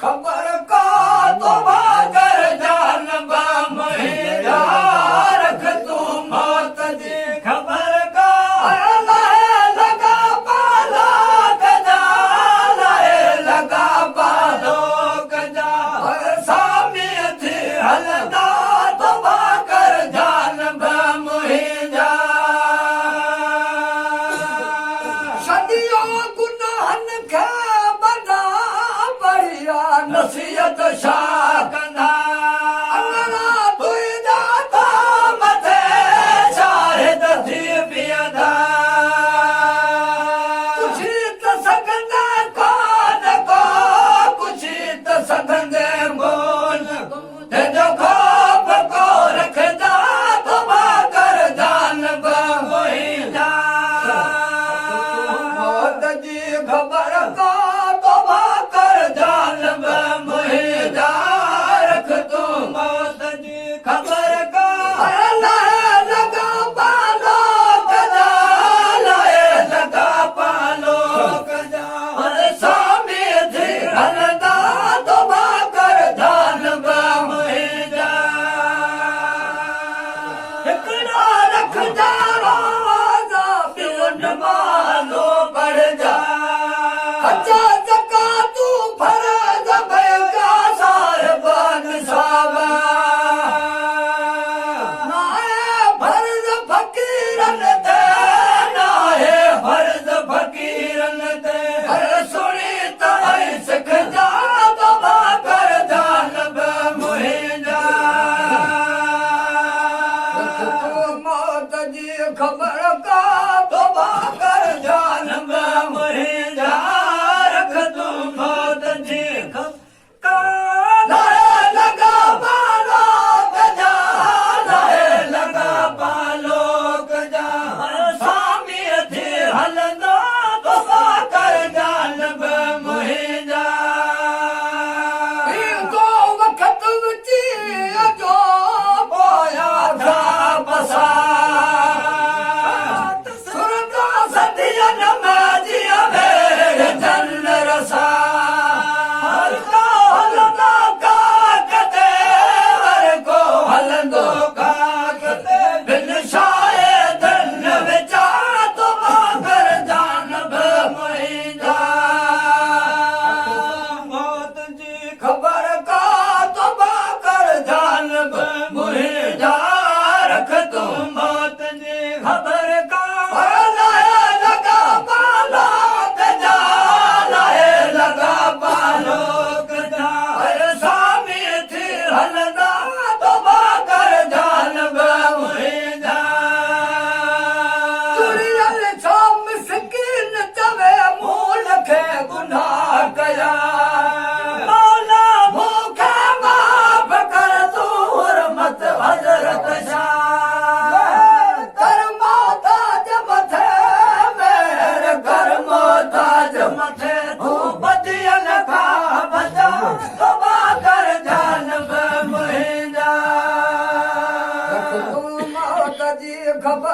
खबर का तो भागर जान मुहिंजा रख तू मौत जी खबर का लगा पालो कजा लगा पालो कजा सामी थी हलदा तो भागर जान मुहिंजा सदियों गुनाहन खे बना बढ़िया नसीहत शाह कंदा अंगना तुई जाता मथे शाहिद थी पियदा कुछ त सघंदे कोन को कुछ त सघंदे मोन तेजो खौफ को रखदा तो भागर जान मुहिंजा मौत जी खबर का तो भागर जान मुहिंजा रख तू मौत जी खबर का लगा पालो कजा लगा पालो कजा स्वामी थी हलदा तो भागर जान मुहिंजा हिकड़ा रख जा रोजा पियो नमाज़ो पढ़ जा अच्छा जका तू फर्ज भैया साहिबान सावा ना है फर्ज फकीरन ते ना है फर्ज फकीरन ते हर सुनी तई सिख जा तो भागर जान मुहिंजा मौत जी खबर का तो भागर जान मुहिंजा रख तू मौत जी खबर लगा पालो कजा लगा पालो कजा स्वामी थी हलंदा तो भागर जान मुहिंजा तो वक्त विची जो पोया था बसा सुरता सदियन में जिया मेरे जन रसा हर को हलंदो काकते हर को हलंदो काकते बिन शाये धन विचा तो भागर जान मुहिंजा मौत जी खबर का तो भागर जान मुहिंजा रख तू मौत जी खबर का लगा पालो कजा लगा पालो कजा स्वामी थी हलदा तो भागर जान मुहिंजा दुनियल छो मिसकीन चवे मूल खे गुनाह कया मौला मूंखे माफ़ कर तू हुरमत हज़रत शाह कर मोहताज मथे मेहर कर मोहताज मथे तू बदियन खा बचा तो भागर जान मुहिंजा तू मौत जी खबर